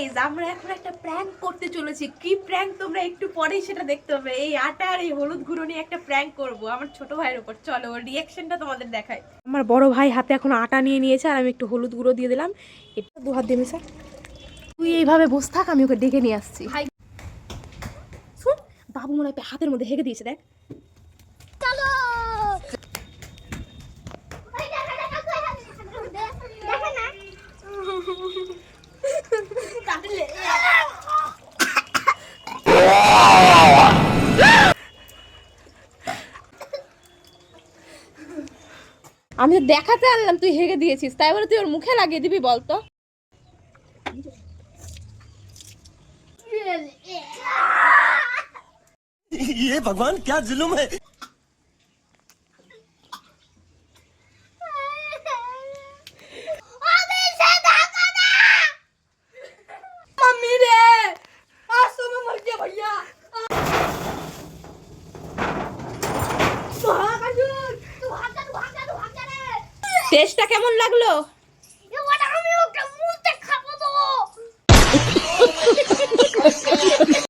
Guys আমরা এখন একটা প্র্যাঙ্ক করতে চলেছি। কি প্র্যাঙ্ক তোমরা একটু পরেই সেটা দেখতে হবে। এই আটা আর এই হলুদ গুঁড়ো নিয়ে একটা প্র্যাঙ্ক করব আমার ছোট ভাইয়ের উপর। চলো ওর রিঅ্যাকশনটা তোমাদের দেখাই। আমার বড় ভাই হাতে এখন আটা নিয়ে নিয়েছে আর আমি একটু হলুদ গুঁড়ো দিয়ে দিলাম। এটা দু হাত দিয়ে মিশা। তুই এইভাবে বসে থাক, আমি ওকে ডেকে নিয়ে আসছি। ভাই শুন, বাবু মনে হয় হাতের মধ্যে হেগে দিয়েছে, দেখ। চলো আমি তো দেখাতে আনলাম, তুই হেগে দিয়েছিস, তাই বলে তুই ওর মুখে লাগিয়ে দিবি? বলতো ये भगवान क्या जुल्म है। मम्मी रे आज तो मैं मर गया भैया। টেস্টটা কেমন লাগলো?